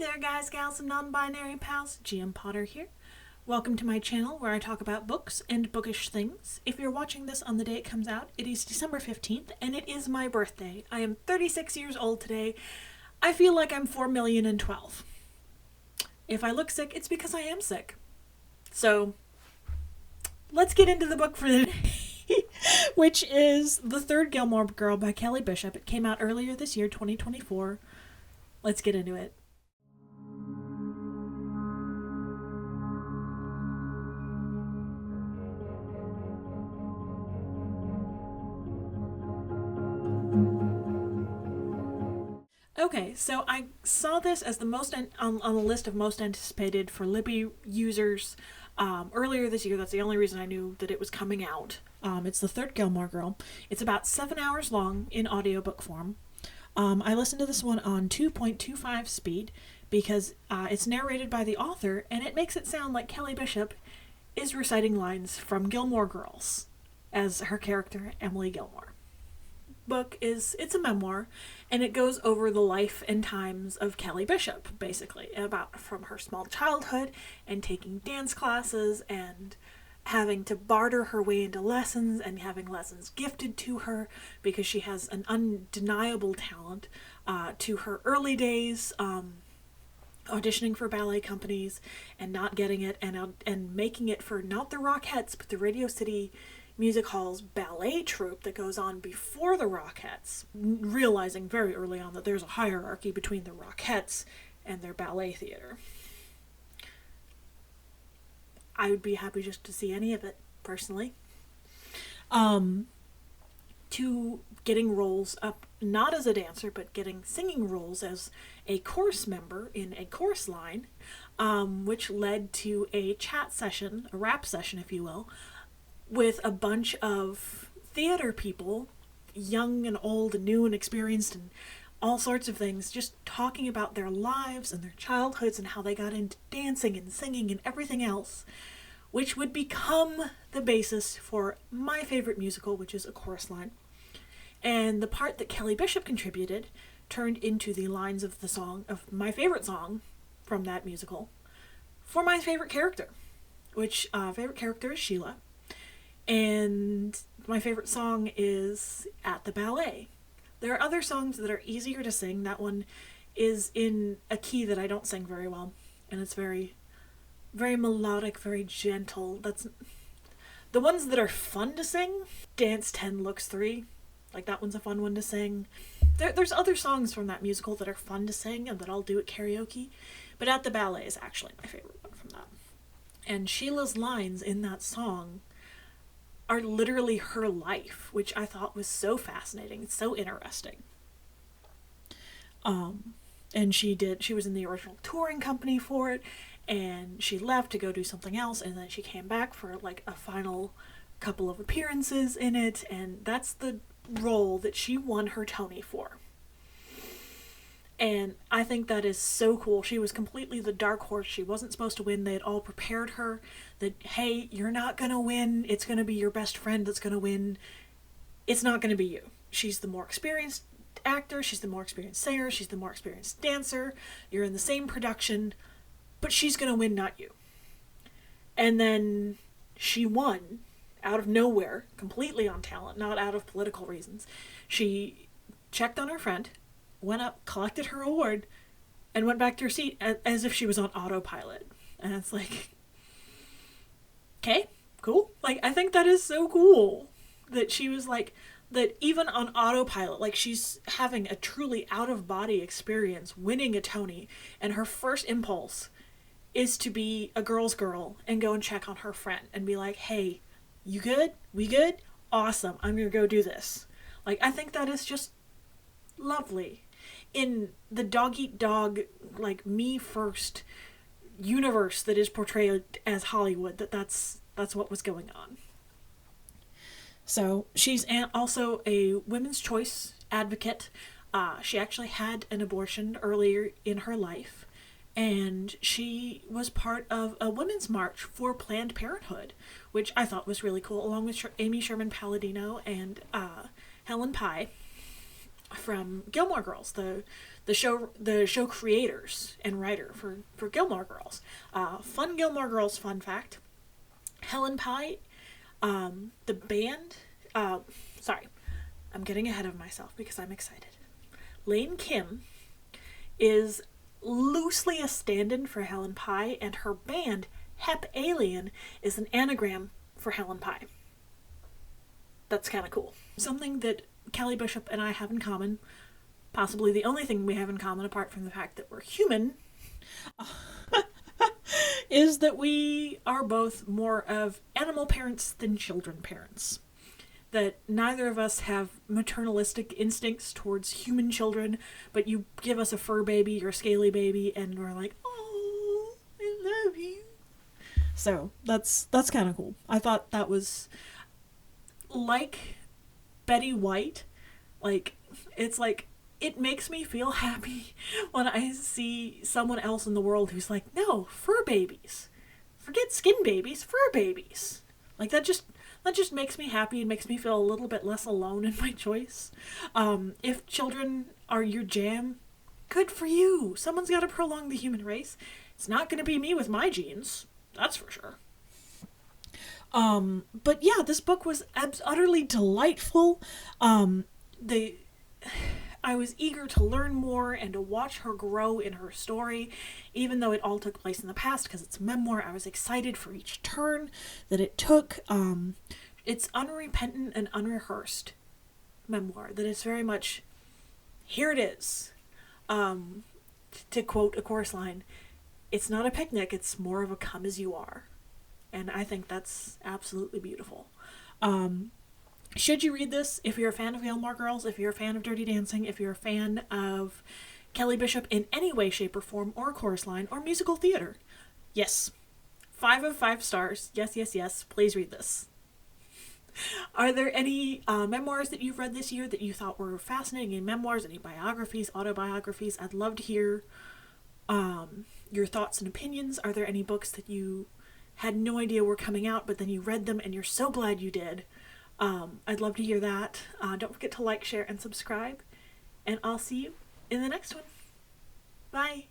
there guys, gals, and non-binary pals, GM Potter here. Welcome to my channel where I talk about books and bookish things. If you're watching this on the day it comes out, it is December 15th and it is my birthday. I am 36 years old today. I feel like I'm 4,012,000. If I look sick, it's because I am sick. So, let's get into the book for the day, which is The Third Gilmore Girl by Kelly Bishop. It came out earlier this year, 2024. Let's get into it. Okay, so I saw this as the most on the list of most anticipated for Libby users earlier this year. That's the only reason I knew that it was coming out. It's The Third Gilmore Girl. It's about 7 hours long in audiobook form. I listened to this one on 2.25 speed because it's narrated by the author, and it makes it sound like Kelly Bishop is reciting lines from Gilmore Girls as her character, Emily Gilmore. It's a memoir, and it goes over the life and times of Kelly Bishop, basically, about from her small childhood and taking dance classes and having to barter her way into lessons and having lessons gifted to her because she has an undeniable talent, to her early days auditioning for ballet companies and not getting it, and making it for not the Rockettes but the Radio City Music Hall's ballet troupe that goes on before the Rockettes, realizing very early on that there's a hierarchy between the Rockettes and their ballet theater. I would be happy just to see any of it, personally. To getting roles up, not as a dancer, but getting singing roles as a chorus member in a chorus line, which led to a chat session, a rap session, if you will, with a bunch of theater people, young and old and new and experienced and all sorts of things, just talking about their lives and their childhoods and how they got into dancing and singing and everything else, which would become the basis for my favorite musical, which is A Chorus Line. And the part that Kelly Bishop contributed turned into the lines of the song, of my favorite song from that musical, for my favorite character, which favorite character is Sheila. And my favorite song is At the Ballet. There are other songs that are easier to sing. That one is in a key that I don't sing very well, and it's very, very melodic, very gentle. That's the ones that are fun to sing. Dance 10 Looks 3, like that one's a fun one to sing. There's other songs from that musical that are fun to sing and that I'll do at karaoke, but At the Ballet is actually my favorite one from that. And Sheila's lines in that song are literally her life, which I thought was so fascinating. It's so interesting. And she was in the original touring company for it, and she left to go do something else, and then she came back for like a final couple of appearances in it, and that's the role that she won her Tony for. And I think that is so cool. She was completely the dark horse. She wasn't supposed to win. They had all prepared her that, hey, you're not going to win. It's going to be your best friend that's going to win. It's not going to be you. She's the more experienced actor. She's the more experienced singer. She's the more experienced dancer. You're in the same production, but she's going to win, not you. And then she won out of nowhere, completely on talent, not out of political reasons. She checked on her friend, went up, collected her award, and went back to her seat as if she was on autopilot. And it's like, okay, cool. Like, I think that is so cool that she was like, that even on autopilot, like she's having a truly out-of-body experience, winning a Tony, and her first impulse is to be a girl's girl and go and check on her friend and be like, hey, you good? We good? Awesome. I'm gonna go do this. Like, I think that is just lovely. In the dog-eat-dog, like, me-first universe that is portrayed as Hollywood, that's what was going on. So, she's also a women's choice advocate. She actually had an abortion earlier in her life, and she was part of a women's march for Planned Parenthood, which I thought was really cool, along with Amy Sherman-Palladino and Helen Pye from Gilmore Girls, the the show creators and writer for Gilmore Girls. Fun Gilmore Girls fun fact: Helen Pye, the band. Sorry, I'm getting ahead of myself because I'm excited. Lane Kim is loosely a stand-in for Helen Pye, and her band Hep Alien is an anagram for Helen Pye. That's kind of cool. Something that Kelly Bishop and I have in common, possibly the only thing we have in common apart from the fact that we're human, is that we are both more of animal parents than children parents. That neither of us have maternalistic instincts towards human children, but you give us a fur baby or a scaly baby and we're like, oh, I love you. So that's kind of cool. I thought that was like Betty White. Like, it's like, it makes me feel happy when I see someone else in the world who's like, no, fur babies. Forget skin babies, fur babies. Like, that just makes me happy and makes me feel a little bit less alone in my choice. If children are your jam, good for you. Someone's got to prolong the human race. It's not going to be me with my genes. That's for sure. But yeah, this book was utterly delightful. I was eager to learn more and to watch her grow in her story, even though it all took place in the past because it's a memoir. I was excited for each turn that it took. It's unrepentant and unrehearsed memoir that is very much, here it is. To quote a chorus line, it's not a picnic, it's more of a come as you are. And I think that's absolutely beautiful. Should you read this, if you're a fan of Gilmore Girls, if you're a fan of Dirty Dancing, if you're a fan of Kelly Bishop in any way, shape, or form, or chorus line, or musical theater? Yes. 5 of 5 stars. Yes, yes, yes. Please read this. Are there any memoirs that you've read this year that you thought were fascinating? Any memoirs, any biographies, autobiographies? I'd love to hear your thoughts and opinions. Are there any books that you had no idea were coming out, but then you read them and you're so glad you did? I'd love to hear that. Don't forget to like, share, and subscribe. And I'll see you in the next one. Bye.